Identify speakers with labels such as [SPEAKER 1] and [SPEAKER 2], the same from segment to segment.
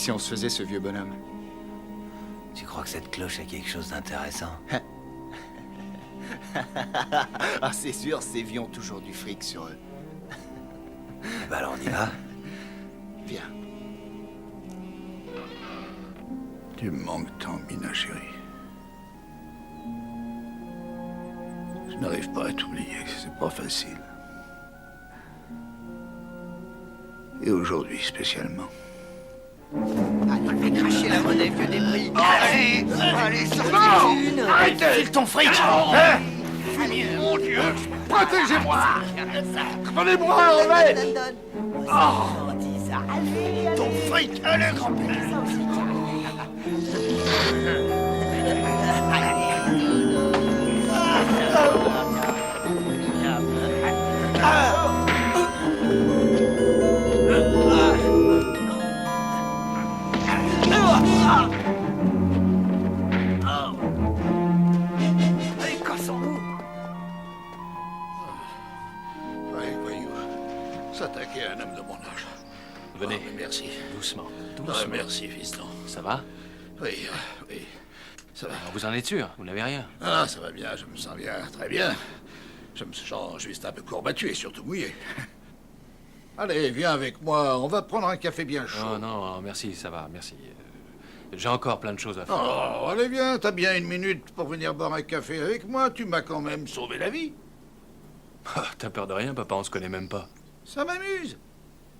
[SPEAKER 1] si on se faisait ce vieux bonhomme?
[SPEAKER 2] Tu crois que cette cloche a quelque chose d'intéressant?
[SPEAKER 1] Ah, c'est sûr, ces vieux ont toujours du fric sur eux.
[SPEAKER 2] Eh ben alors on y va.
[SPEAKER 1] Viens.
[SPEAKER 3] Tu me manques tant, Mina chérie. Je n'arrive pas à t'oublier, c'est pas facile. Et aujourd'hui spécialement.
[SPEAKER 2] Allez, fais cracher la monnaie, vieux débris. Allez, sortez.
[SPEAKER 4] Arrêtez!
[SPEAKER 2] File ton fric.
[SPEAKER 4] Hein? Mon Dieu! Protégez-moi! Prenez-moi, Hervé!
[SPEAKER 2] Ton fric, allez, grand-père. Allez, cassons-nous.
[SPEAKER 3] Ouais, voyou. S'attaquer à un homme de mon âge.
[SPEAKER 5] Venez.
[SPEAKER 3] Ah, mais merci.
[SPEAKER 5] Doucement.
[SPEAKER 3] Ah, merci, fiston.
[SPEAKER 5] Ça va?
[SPEAKER 3] Oui, oui. Ça va.
[SPEAKER 5] Vous en êtes sûr? Vous n'avez rien?
[SPEAKER 3] Ah, ça va bien, je me sens bien, très bien. Je me sens juste un peu courbattu et surtout mouillé. Allez, viens avec moi, on va prendre un café bien chaud.
[SPEAKER 5] Oh non, merci, ça va, merci. J'ai encore plein de choses à faire.
[SPEAKER 3] Oh, allez, viens, t'as bien une minute pour venir boire un café avec moi, tu m'as quand même sauvé la vie.
[SPEAKER 5] Ah, t'as peur de rien, papa, on se connaît même pas.
[SPEAKER 3] Ça m'amuse.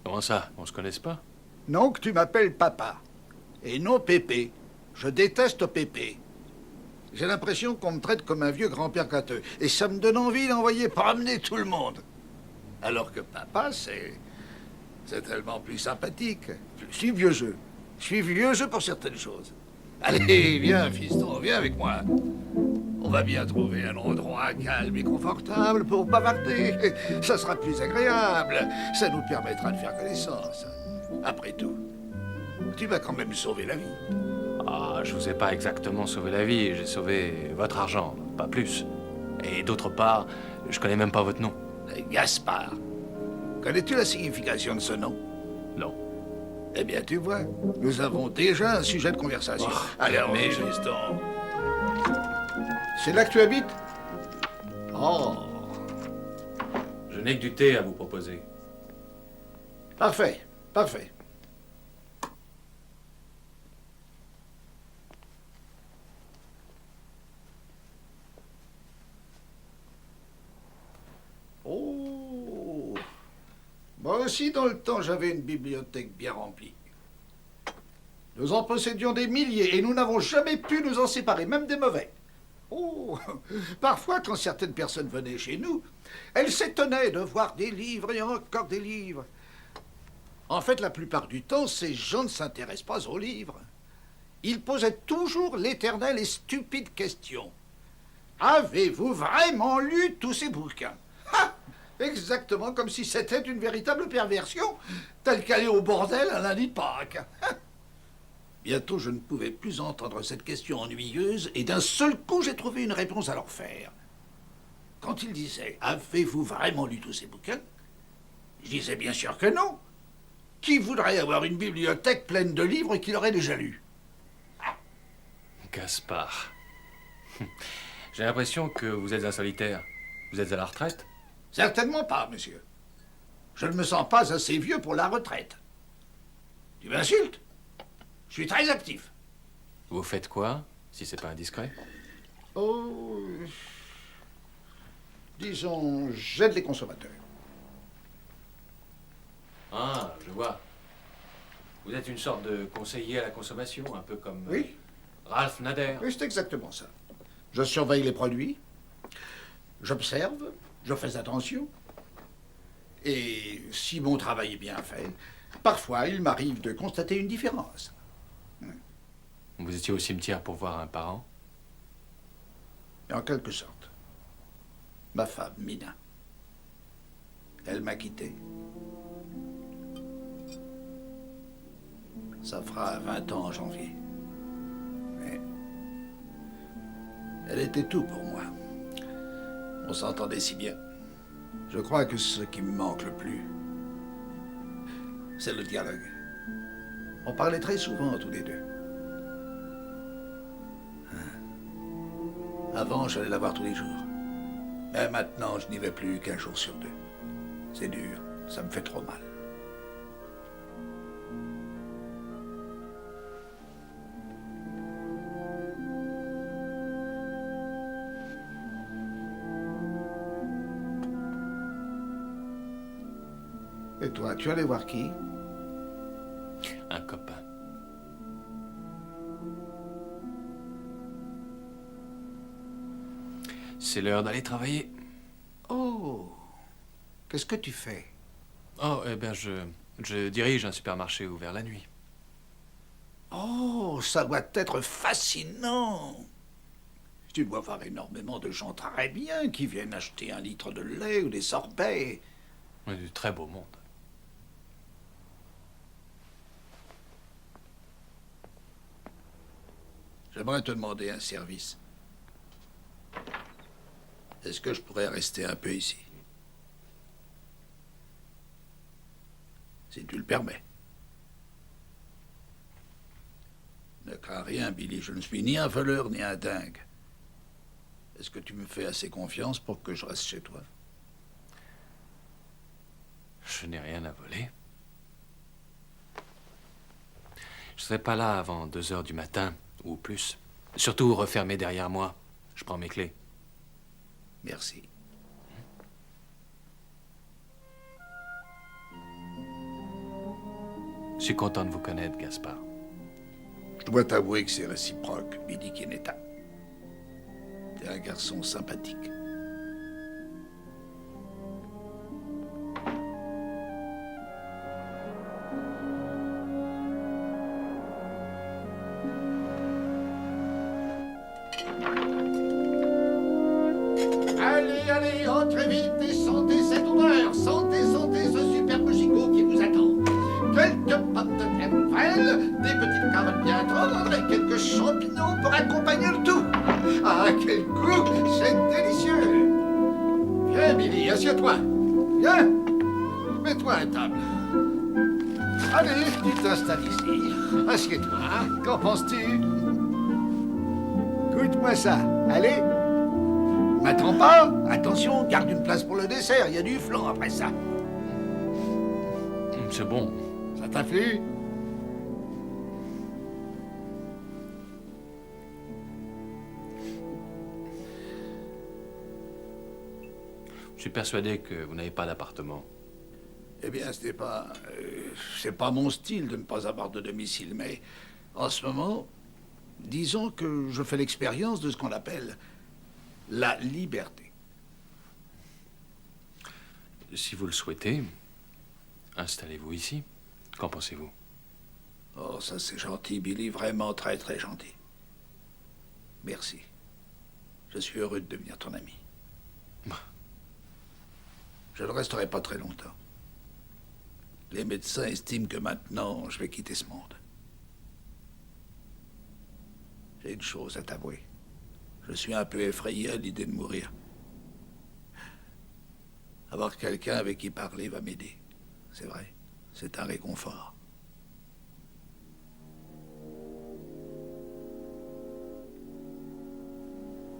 [SPEAKER 5] Comment ça? On se connaisse pas?
[SPEAKER 3] Non, que tu m'appelles papa. Et non Pépé. Je déteste Pépé. J'ai l'impression qu'on me traite comme un vieux grand-père gâteux. Et ça me donne envie d'envoyer promener tout le monde. Alors que papa, c'est tellement plus sympathique. Je suis vieux jeu. Je suis vieux jeu pour certaines choses. Allez, viens, fiston, viens avec moi. On va bien trouver un endroit calme et confortable pour bavarder. Ça sera plus agréable. Ça nous permettra de faire connaissance. Après tout, tu m'as quand même sauvé la vie.
[SPEAKER 5] Ah, je vous ai pas exactement sauvé la vie, j'ai sauvé votre argent, pas plus. Et d'autre part, je connais même pas votre nom.
[SPEAKER 3] Gaspard. Connais-tu la signification de ce nom?
[SPEAKER 5] Non.
[SPEAKER 3] Eh bien, tu vois, nous avons déjà un sujet de conversation.
[SPEAKER 5] Oh,
[SPEAKER 3] allez,
[SPEAKER 5] mais
[SPEAKER 3] fiston. C'est là que tu habites? Oh,
[SPEAKER 5] Je n'ai que du thé à vous proposer.
[SPEAKER 3] parfait, parfait. Oh, moi aussi, dans le temps, j'avais une bibliothèque bien remplie. Nous en possédions des milliers et nous n'avons jamais pu nous en séparer, même des mauvais. Oh, parfois, quand certaines personnes venaient chez nous, elles s'étonnaient de voir des livres et encore des livres. En fait, la plupart du temps, ces gens ne s'intéressent pas aux livres. Ils posaient toujours l'éternelle et stupide question. Avez-vous vraiment lu tous ces bouquins? Ha! Exactement comme si c'était une véritable perversion, telle qu'aller au bordel un lundi de Pâques. Bientôt, je ne pouvais plus entendre cette question ennuyeuse, et d'un seul coup, j'ai trouvé une réponse à leur faire. Quand ils disaient « Avez-vous vraiment lu tous ces bouquins ?» Je disais bien sûr que non. Qui voudrait avoir une bibliothèque pleine de livres qu'il aurait déjà lus?
[SPEAKER 5] Gaspard. J'ai l'impression que vous êtes un solitaire. Vous êtes à la retraite?
[SPEAKER 3] Certainement pas, monsieur. Je ne me sens pas assez vieux pour la retraite. Tu m'insultes? Je suis très actif.
[SPEAKER 5] Vous faites quoi, si c'est pas indiscret?
[SPEAKER 3] Oh... Disons, j'aide les consommateurs.
[SPEAKER 5] Ah, je vois. Vous êtes une sorte de conseiller à la consommation, un peu comme...
[SPEAKER 3] Oui.
[SPEAKER 5] Ralph Nader.
[SPEAKER 3] Oui, c'est exactement ça. Je surveille les produits, j'observe, je fais attention. Et si mon travail est bien fait, parfois il m'arrive de constater une différence.
[SPEAKER 5] Vous étiez au cimetière pour voir un parent?
[SPEAKER 3] En quelque sorte. Ma femme, Mina. Elle m'a quitté. Ça fera 20 ans en janvier. Mais elle était tout pour moi. On s'entendait si bien. Je crois que ce qui me manque le plus, c'est le dialogue. On parlait très souvent, tous les deux. Avant, j'allais la voir tous les jours. Mais maintenant, je n'y vais plus qu'un jour sur deux. C'est dur, ça me fait trop mal. Et toi, tu allais voir qui?
[SPEAKER 5] Un copain. C'est l'heure d'aller travailler.
[SPEAKER 3] Oh, qu'est-ce que tu fais?
[SPEAKER 5] Oh, eh bien, je dirige un supermarché ouvert la nuit.
[SPEAKER 3] Oh, ça doit être fascinant. Tu dois voir énormément de gens très bien qui viennent acheter un litre de lait ou des sorbets.
[SPEAKER 5] Oui, du très beau monde.
[SPEAKER 3] J'aimerais te demander un service. Est-ce que je pourrais rester un peu ici? Si tu le permets. Ne crains rien, Billy. Je ne suis ni un voleur ni un dingue. Est-ce que tu me fais assez confiance pour que je reste chez toi?
[SPEAKER 5] Je n'ai rien à voler. Je serai pas là avant 2 heures du matin, ou plus. Surtout refermé derrière moi. Je prends mes clés.
[SPEAKER 3] Merci.
[SPEAKER 5] Je suis content de vous connaître, Gaspard.
[SPEAKER 3] Je dois t'avouer que c'est réciproque, Billy Kenetta. T'es un garçon sympathique. Allez, allez, entrez vite et sentez cette odeur. Sentez ce superbe gigot qui vous attend. Quelques pommes de terre nouvelles, des petites carottes bien tendres et quelques champignons pour accompagner le tout. Ah, quel goût! C'est délicieux! Viens, Billy, assieds-toi. Viens! Mets-toi à table. Allez, tu t'installes ici. Assieds-toi. Qu'en penses-tu? Goûte-moi ça. Allez! M'attends pas! Attention, garde une place pour le dessert. Il y a du flan après ça.
[SPEAKER 5] C'est bon.
[SPEAKER 3] Ça t'a plu?
[SPEAKER 5] Je suis persuadé que vous n'avez pas d'appartement.
[SPEAKER 3] Eh bien, c'est pas mon style de ne pas avoir de domicile, mais en ce moment, disons que je fais l'expérience de ce qu'on appelle la liberté.
[SPEAKER 5] Si vous le souhaitez, installez-vous ici. Qu'en pensez-vous?
[SPEAKER 3] Oh, ça c'est gentil, Billy, vraiment très très gentil. Merci. Je suis heureux de devenir ton ami. Je ne resterai pas très longtemps. Les médecins estiment que maintenant, je vais quitter ce monde. J'ai une chose à t'avouer. Je suis un peu effrayé à l'idée de mourir. Avoir quelqu'un avec qui parler va m'aider. C'est vrai, c'est un réconfort.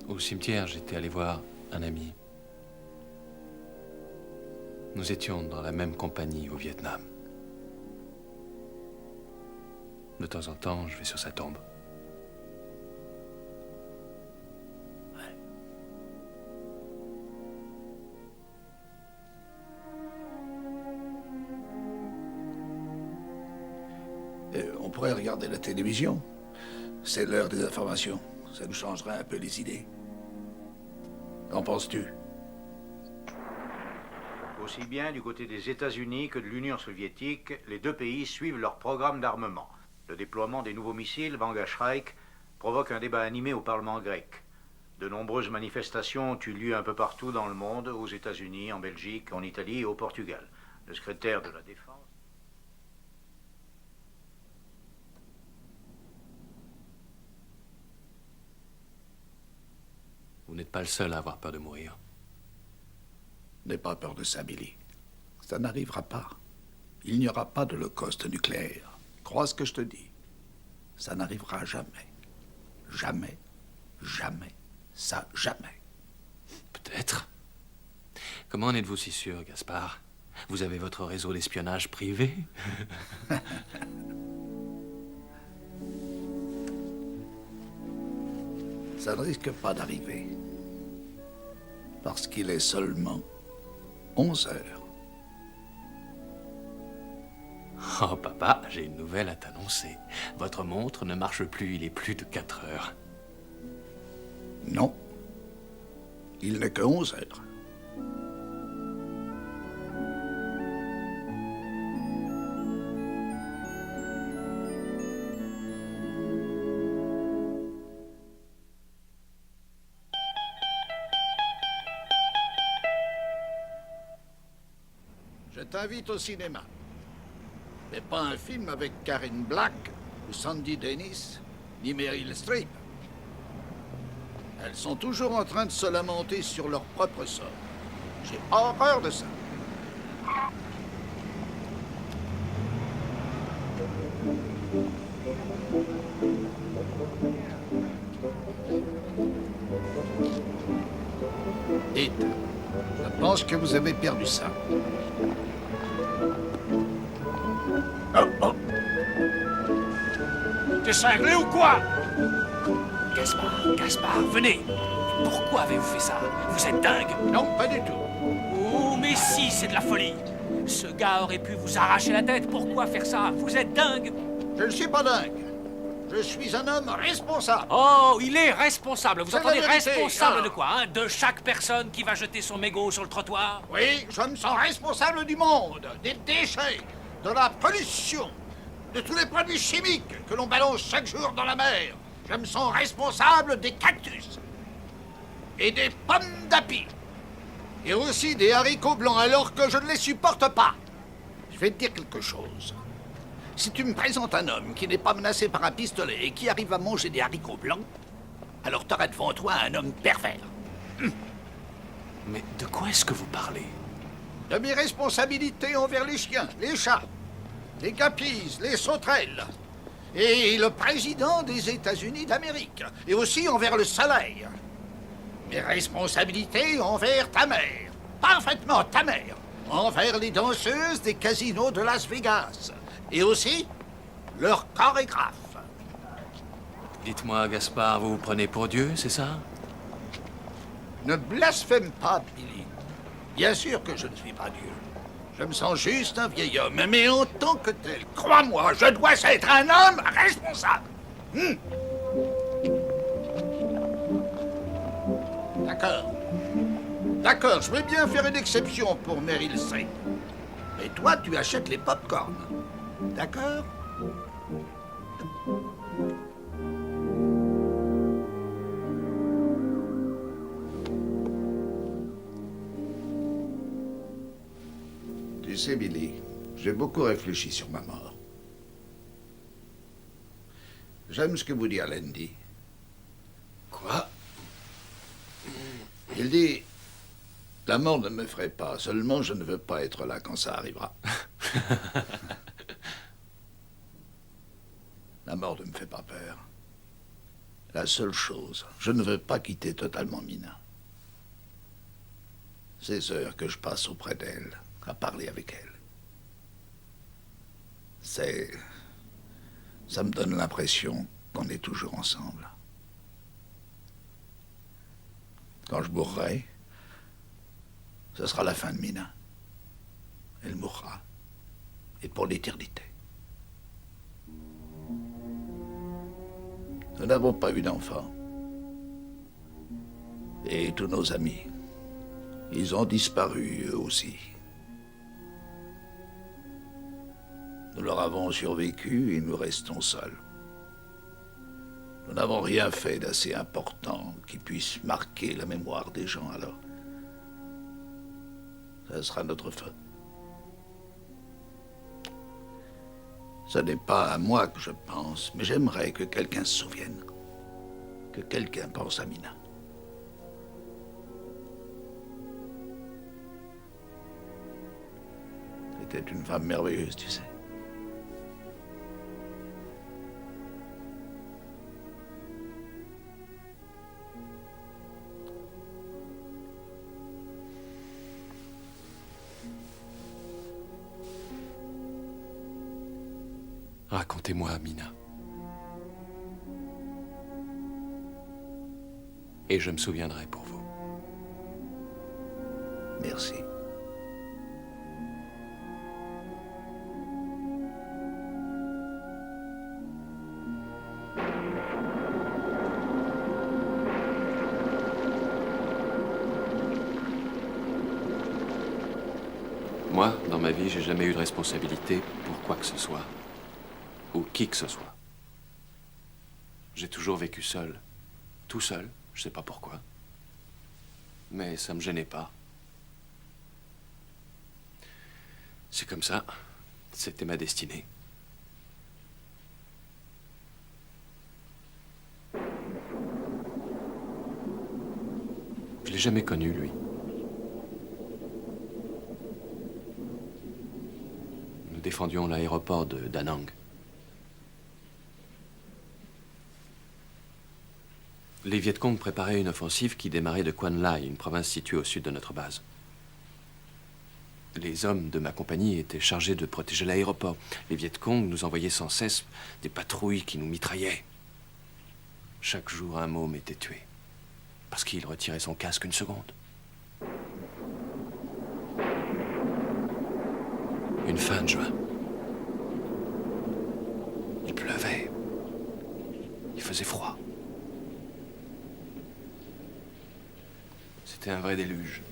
[SPEAKER 5] Au cimetière, j'étais allé voir un ami. Nous étions dans la même compagnie au Vietnam. De temps en temps, je vais sur sa tombe.
[SPEAKER 3] On pourrait regarder la télévision. C'est l'heure des informations. Ça nous changerait un peu les idées. Qu'en penses-tu?
[SPEAKER 6] Aussi bien du côté des États-Unis que de l'Union soviétique, les deux pays suivent leur programme d'armement. Le déploiement des nouveaux missiles Vanga Shrike provoque un débat animé au Parlement grec. De nombreuses manifestations ont eu lieu un peu partout dans le monde, aux États-Unis, en Belgique, en Italie et au Portugal. Le secrétaire de la Défense...
[SPEAKER 5] Vous n'êtes pas le seul à avoir peur de mourir.
[SPEAKER 3] N'aie pas peur de ça, Billy. Ça n'arrivera pas. Il n'y aura pas d'holocauste nucléaire. Crois ce que je te dis. Ça n'arrivera jamais. Jamais. Jamais. Ça, jamais.
[SPEAKER 5] Peut-être. Comment en êtes-vous si sûr, Gaspard? Vous avez votre réseau d'espionnage privé?
[SPEAKER 3] Ça ne risque pas d'arriver. Parce qu'il est seulement 11 heures.
[SPEAKER 5] Oh, papa, j'ai une nouvelle à t'annoncer. Votre montre ne marche plus, il est plus de 4 heures.
[SPEAKER 3] Non. Il n'est que 11 heures. Je t'invite au cinéma. Mais pas un film avec Karen Black, ou Sandy Dennis, ni Meryl Streep. Elles sont toujours en train de se lamenter sur leur propre sort. J'ai horreur de ça. Dites, je pense que vous avez perdu ça.
[SPEAKER 4] T'es cinglé ou quoi?
[SPEAKER 7] Gaspard, venez. Pourquoi avez-vous fait ça? Vous êtes dingue?
[SPEAKER 3] Non, pas du tout.
[SPEAKER 7] Oh, mais si, c'est de la folie. Ce gars aurait pu vous arracher la tête. Pourquoi faire ça? Vous êtes dingue.
[SPEAKER 3] Je ne suis pas dingue. Je suis un homme responsable.
[SPEAKER 7] Oh, il est responsable. Vous
[SPEAKER 3] C'est
[SPEAKER 7] entendez
[SPEAKER 3] la vérité,
[SPEAKER 7] responsable
[SPEAKER 3] ah.
[SPEAKER 7] de quoi, hein? De chaque personne qui va jeter son mégot sur le trottoir?
[SPEAKER 3] Oui, je me sens responsable du monde, des déchets, de la pollution, de tous les produits chimiques que l'on balance chaque jour dans la mer. Je me sens responsable des cactus et des pommes d'api. Et aussi des haricots blancs alors que je ne les supporte pas. Je vais te dire quelque chose. Si tu me présentes un homme qui n'est pas menacé par un pistolet et qui arrive à manger des haricots blancs, alors t'auras devant toi un homme pervers.
[SPEAKER 5] Mais de quoi est-ce que vous parlez?
[SPEAKER 3] De mes responsabilités envers les chiens, les chats, les guapies, les sauterelles, et le président des États-Unis d'Amérique, et aussi envers le soleil. Mes responsabilités envers ta mère, parfaitement ta mère, envers les danseuses des casinos de Las Vegas, et aussi leur chorégraphe.
[SPEAKER 5] Dites-moi, Gaspard, vous vous prenez pour Dieu, c'est ça?
[SPEAKER 3] Ne blasphème pas, Billy. Bien sûr que je ne suis pas Dieu. Je me sens juste un vieil homme, mais en tant que tel, crois-moi, je dois être un homme responsable. D'accord. D'accord, je vais bien faire une exception pour Meryl Streep. Mais toi, tu achètes les pop-corn. D'accord? Tu sais, Billy, j'ai beaucoup réfléchi sur ma mort. J'aime ce que vous dit Allen dit.
[SPEAKER 5] Quoi?
[SPEAKER 3] Il dit, la mort ne me ferait pas, seulement je ne veux pas être là quand ça arrivera. La mort ne me fait pas peur. La seule chose, je ne veux pas quitter totalement Mina. Ces heures que je passe auprès d'elle, à parler avec elle. Ça me donne l'impression qu'on est toujours ensemble. Quand je mourrai, ce sera la fin de Mina. Elle mourra. Et pour l'éternité. Nous n'avons pas eu d'enfants. Et tous nos amis, ils ont disparu eux aussi. Nous leur avons survécu et nous restons seuls. Nous n'avons rien fait d'assez important qui puisse marquer la mémoire des gens alors. Ça sera notre faute. Ce n'est pas à moi que je pense, mais j'aimerais que quelqu'un se souvienne. Que quelqu'un pense à Mina. C'était une femme merveilleuse, tu sais.
[SPEAKER 5] Racontez-moi, Mina. Et je me souviendrai pour vous.
[SPEAKER 3] Merci.
[SPEAKER 5] Moi, dans ma vie, j'ai jamais eu de responsabilité pour quoi que ce soit. Ou qui que ce soit. J'ai toujours vécu seul. Tout seul, je sais pas pourquoi. Mais ça me gênait pas. C'est comme ça. C'était ma destinée. Je l'ai jamais connu, lui. Nous défendions l'aéroport de Da Nang. Les Viet Cong préparaient une offensive qui démarrait de Quan Lai, une province située au sud de notre base. Les hommes de ma compagnie étaient chargés de protéger l'aéroport. Les Viet Cong nous envoyaient sans cesse des patrouilles qui nous mitraillaient. Chaque jour, un môme était tué. Parce qu'il retirait son casque une seconde. Une fin de juin. Il pleuvait. Il faisait froid. C'était un vrai déluge.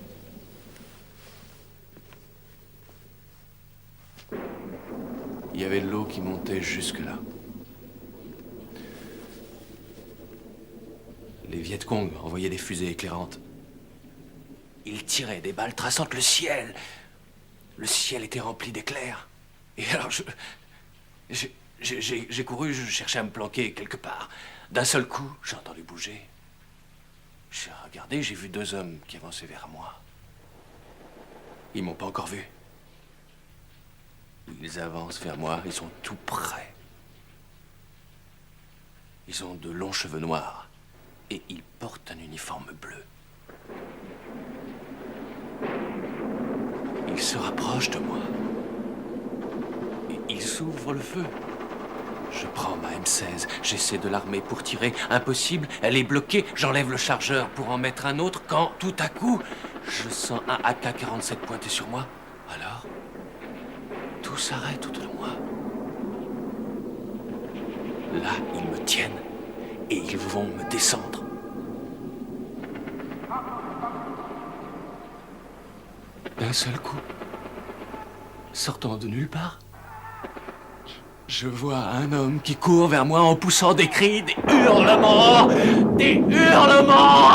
[SPEAKER 5] Il y avait de l'eau qui montait jusque-là. Les Viet Cong envoyaient des fusées éclairantes. Ils tiraient des balles traçant le ciel. Le ciel était rempli d'éclairs. Et alors j'ai couru, je cherchais à me planquer quelque part. D'un seul coup, j'ai entendu bouger. J'ai regardé, j'ai vu deux hommes qui avançaient vers moi. Ils m'ont pas encore vu. Ils avancent vers moi, ils sont tout près. Ils ont de longs cheveux noirs et ils portent un uniforme bleu. Ils se rapprochent de moi. Et ils ouvrent le feu. Je prends ma M16, j'essaie de l'armer pour tirer. Impossible, elle est bloquée. J'enlève le chargeur pour en mettre un autre quand, tout à coup, je sens un AK-47 pointé sur moi. Alors, tout s'arrête autour de moi. Là, ils me tiennent et ils vont me descendre. D'un seul coup, sortant de nulle part, je vois un homme qui court vers moi en poussant des cris, des hurlements, des hurlements.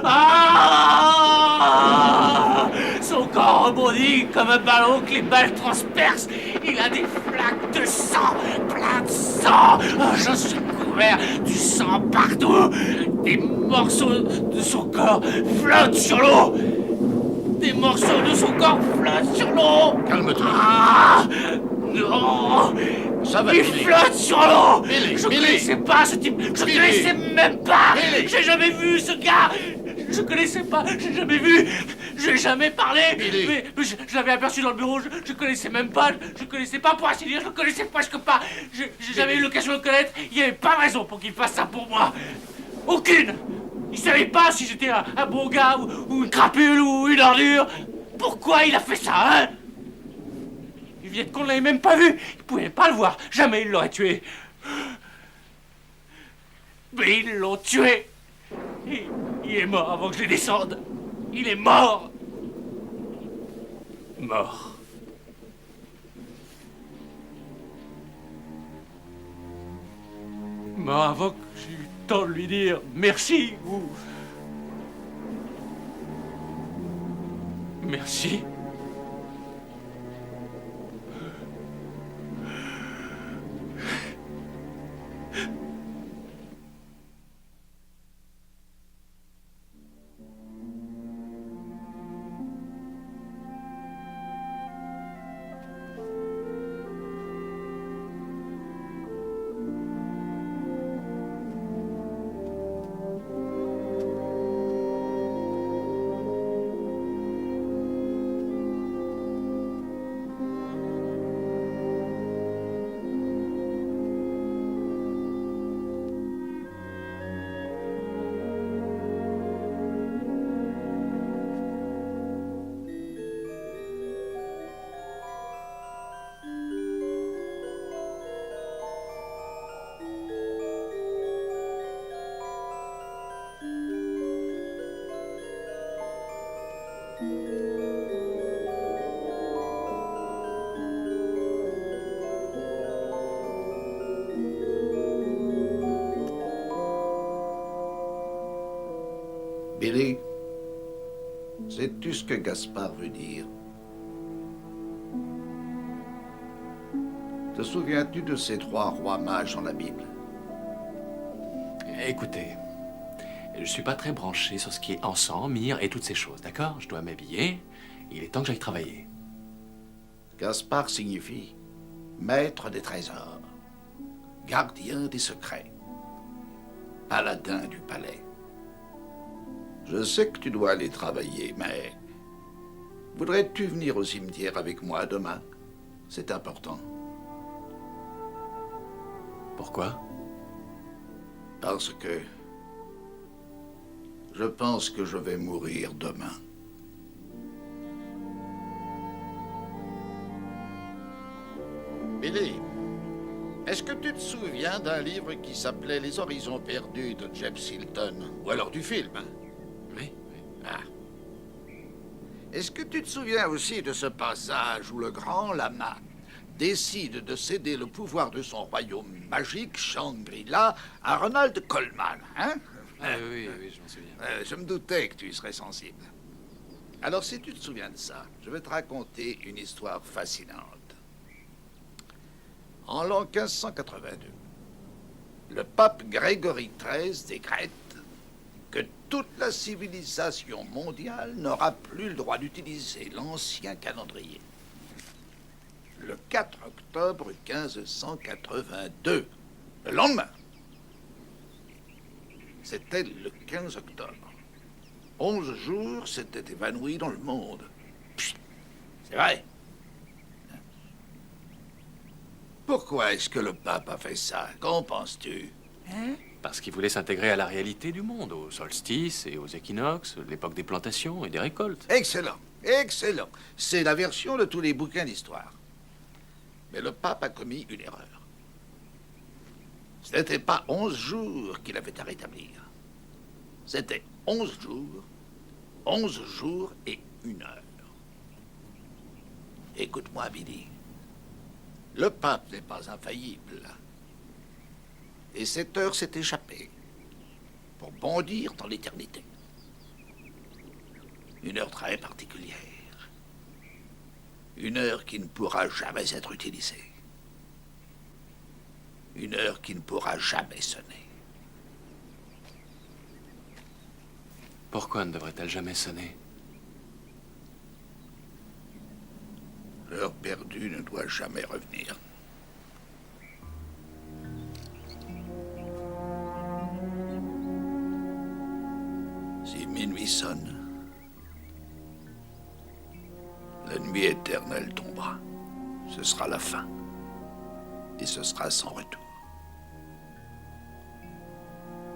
[SPEAKER 5] Ah! Son corps rebondit comme un ballon que les balles transpercent. Il a des flaques de sang, plein de sang. Je suis couvert du sang partout. Des morceaux de son corps flottent sur l'eau. Des morceaux de son corps flottent sur l'eau.
[SPEAKER 3] Calme-toi.
[SPEAKER 5] Ah! Non!
[SPEAKER 3] Ça va,
[SPEAKER 5] Il
[SPEAKER 3] Billy.
[SPEAKER 5] flotte sur l'eau!
[SPEAKER 3] Billy,
[SPEAKER 5] Je
[SPEAKER 3] Billy.
[SPEAKER 5] connaissais pas ce type! Je
[SPEAKER 3] Billy.
[SPEAKER 5] connaissais même pas!
[SPEAKER 3] Billy.
[SPEAKER 5] J'ai jamais vu ce gars! Je connaissais pas! J'ai jamais vu! Je n'ai jamais parlé!
[SPEAKER 3] Billy.
[SPEAKER 5] Mais je l'avais aperçu dans le bureau, je connaissais même pas! Je connaissais pas, pour ainsi dire, je le connaissais presque pas! J'ai jamais eu l'occasion de le connaître! Il n'y avait pas de raison pour qu'il fasse ça pour moi! Aucune! Il savait pas si j'étais un bon gars ou une crapule ou une ordure! Pourquoi il a fait ça, hein? Les Viet Cong l'avait même pas vu. Ils pouvaient pas le voir. Jamais ils l'auraient tué. Mais ils l'ont tué. Et il est mort avant que je les descende. Il est mort. Mort. Mort avant que j'ai eu le temps de lui dire merci ou... Merci.
[SPEAKER 3] Billy, sais-tu ce que Gaspard veut dire? Te souviens-tu de ces 3 rois mages dans la Bible?
[SPEAKER 8] Écoutez, je suis pas très branché sur ce qui est encens, myrrhe et toutes ces choses, d'accord? Je dois m'habiller. Il est temps que j'aille travailler.
[SPEAKER 3] Gaspard signifie maître des trésors, gardien des secrets, paladin du palais. Je sais que tu dois aller travailler, mais voudrais-tu venir au cimetière avec moi demain? C'est important.
[SPEAKER 8] Pourquoi?
[SPEAKER 3] Parce que je pense que je vais mourir demain. Billy, est-ce que tu te souviens d'un livre qui s'appelait Les Horizons perdus de James Hilton? Ou alors du film?
[SPEAKER 8] Oui.
[SPEAKER 3] Ah. Est-ce que tu te souviens aussi de ce passage où le grand lama décide de céder le pouvoir de son royaume magique, Shangri-La, à Ronald Colman, hein?
[SPEAKER 8] Oui, je m'en souviens.
[SPEAKER 3] Je me doutais que tu y serais sensible. Alors, si tu te souviens de ça, je vais te raconter une histoire fascinante. En l'an 1582, le pape Grégory XIII décrète que toute la civilisation mondiale n'aura plus le droit d'utiliser l'ancien calendrier. Le 4 octobre 1582, le lendemain, c'était le 15 octobre. 11 jours s'étaient évanouis dans le monde. Psst, c'est vrai. Pourquoi est-ce que le pape a fait ça? Qu'en penses-tu?
[SPEAKER 8] Parce qu'il voulait s'intégrer à la réalité du monde, aux solstices et aux équinoxes, l'époque des plantations et des récoltes.
[SPEAKER 3] Excellent, excellent. C'est la version de tous les bouquins d'histoire. Mais le pape a commis une erreur. Ce n'était pas 11 jours qu'il avait à rétablir. C'était 11 jours et 1 heure. Écoute-moi, Billy. Le pape n'est pas infaillible. Et cette heure s'est échappée pour bondir dans l'éternité. Une heure très particulière. Une heure qui ne pourra jamais être utilisée. Une heure qui ne pourra jamais sonner.
[SPEAKER 8] Pourquoi ne devrait-elle jamais sonner?
[SPEAKER 3] L'heure perdue ne doit jamais revenir. Si minuit sonne, la nuit éternelle tombera. Ce sera la fin. Et ce sera sans retour.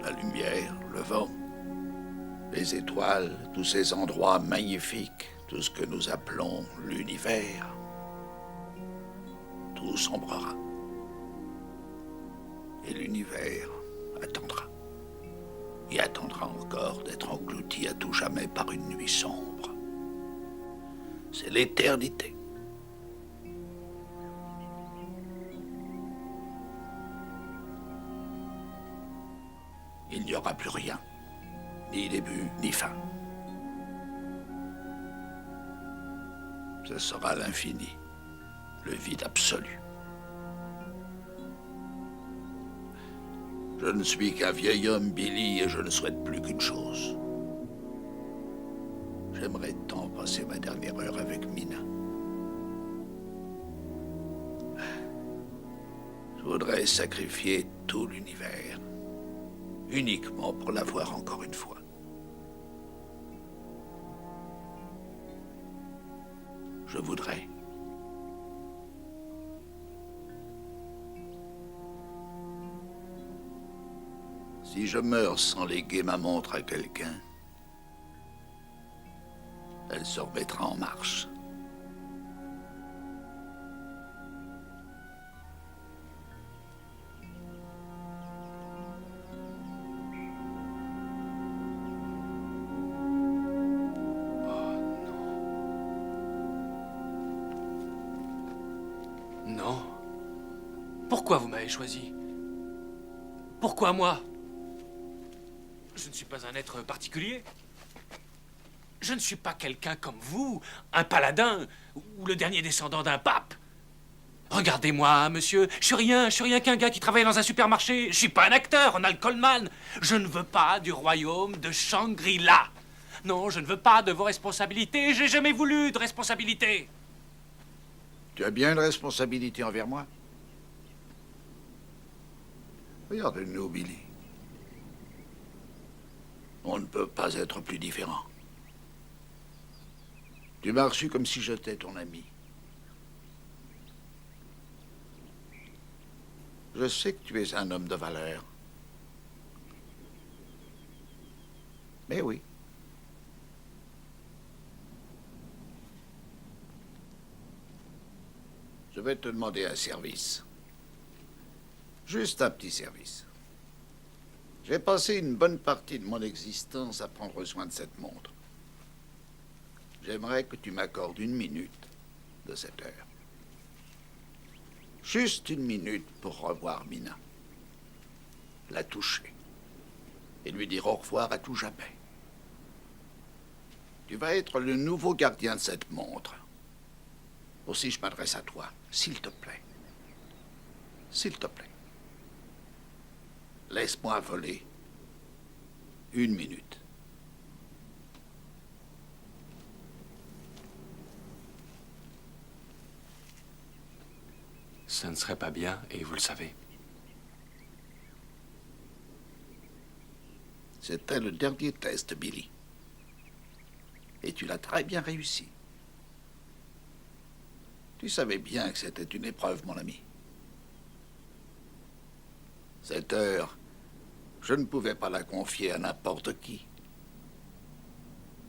[SPEAKER 3] La lumière, le vent, les étoiles, tous ces endroits magnifiques, tout ce que nous appelons l'univers, tout sombrera. Et l'univers attendra. Et attendra encore d'être englouti à tout jamais par une nuit sombre. C'est l'éternité. Il n'y aura plus rien, ni début, ni fin. Ce sera l'infini, le vide absolu. Je ne suis qu'un vieil homme, Billy, et je ne souhaite plus qu'une chose. J'aimerais tant passer ma dernière heure avec Mina. Je voudrais sacrifier tout l'univers, uniquement pour la voir encore une fois. Je voudrais. Si je meurs sans léguer ma montre à quelqu'un, elle se remettra en marche.
[SPEAKER 8] Oh non.
[SPEAKER 7] Pourquoi vous m'avez choisi? Pourquoi moi? Je ne suis pas un être particulier. Je ne suis pas quelqu'un comme vous, un paladin ou le dernier descendant d'un pape. Regardez-moi, monsieur, je suis rien qu'un gars qui travaille dans un supermarché. Je suis pas un acteur, un alcoolman. Je ne veux pas du royaume de Shangri-La. Non, je ne veux pas de vos responsabilités. J'ai jamais voulu de responsabilité.
[SPEAKER 3] Tu as bien une responsabilité envers moi? Regarde-nous, Billy. On ne peut pas être plus différents. Tu m'as reçu comme si j'étais ton ami. Je sais que tu es un homme de valeur. Mais oui. Je vais te demander un service. Juste un petit service. J'ai passé une bonne partie de mon existence à prendre soin de cette montre. J'aimerais que tu m'accordes 1 minute de cette heure. Juste 1 minute pour revoir Mina. La toucher. Et lui dire au revoir à tout jamais. Tu vas être le nouveau gardien de cette montre. Aussi, je m'adresse à toi. S'il te plaît. S'il te plaît. Laisse-moi voler 1 minute.
[SPEAKER 8] Ça ne serait pas bien, et vous le savez.
[SPEAKER 3] C'était le dernier test, Billy. Et tu l'as très bien réussi. Tu savais bien que c'était une épreuve, mon ami. Cette heure, je ne pouvais pas la confier à n'importe qui.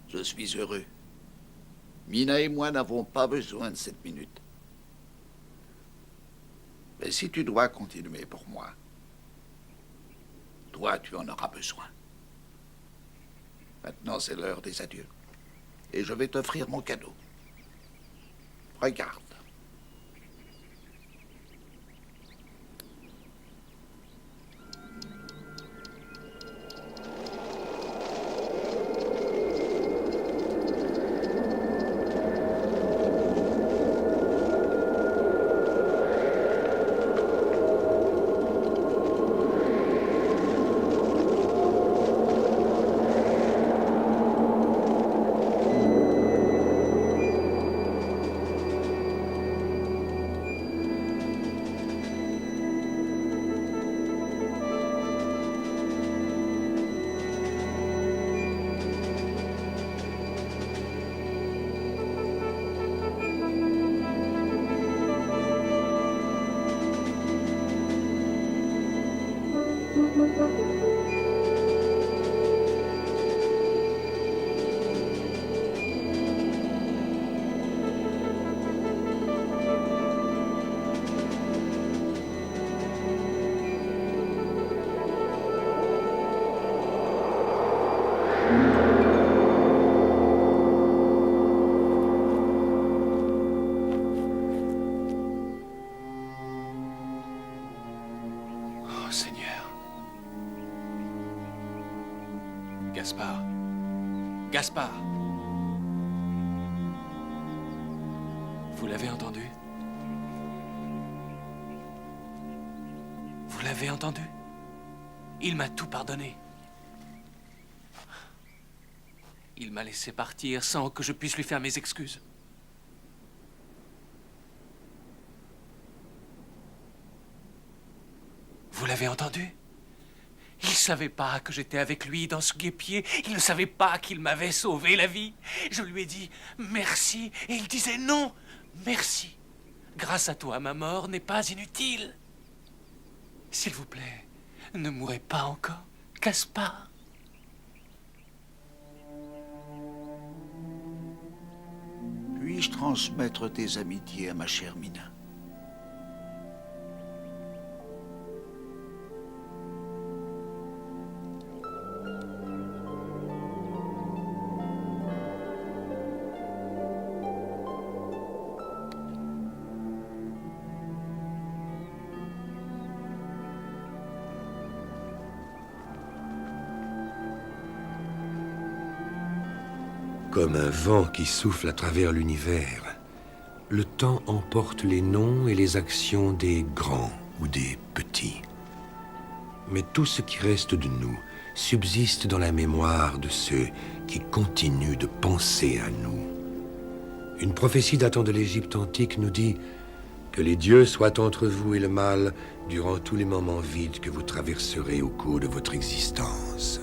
[SPEAKER 3] Je suis heureux. Mina et moi n'avons pas besoin de cette minute. Mais si tu dois continuer pour moi, toi, tu en auras besoin. Maintenant, c'est l'heure des adieux. Et je vais t'offrir mon cadeau. Regarde.
[SPEAKER 8] Oh, Seigneur. Gaspard. Gaspard. Vous l'avez entendu? Vous l'avez entendu? Il m'a tout pardonné. Il m'a laissé partir sans que je puisse lui faire mes excuses. Vous l'avez entendu? Il ne savait pas que j'étais avec lui dans ce guêpier. Il ne savait pas qu'il m'avait sauvé la vie. Je lui ai dit merci et il disait non, merci. Grâce à toi, ma mort n'est pas inutile. S'il vous plaît, ne mourrez pas encore, Gaspard.
[SPEAKER 3] Puis-je transmettre tes amitiés à ma chère Mina?
[SPEAKER 9] Comme un vent qui souffle à travers l'univers, le temps emporte les noms et les actions des grands ou des petits. Mais tout ce qui reste de nous subsiste dans la mémoire de ceux qui continuent de penser à nous. Une prophétie datant de l'Égypte antique nous dit que les dieux soient entre vous et le mal durant tous les moments vides que vous traverserez au cours de votre existence.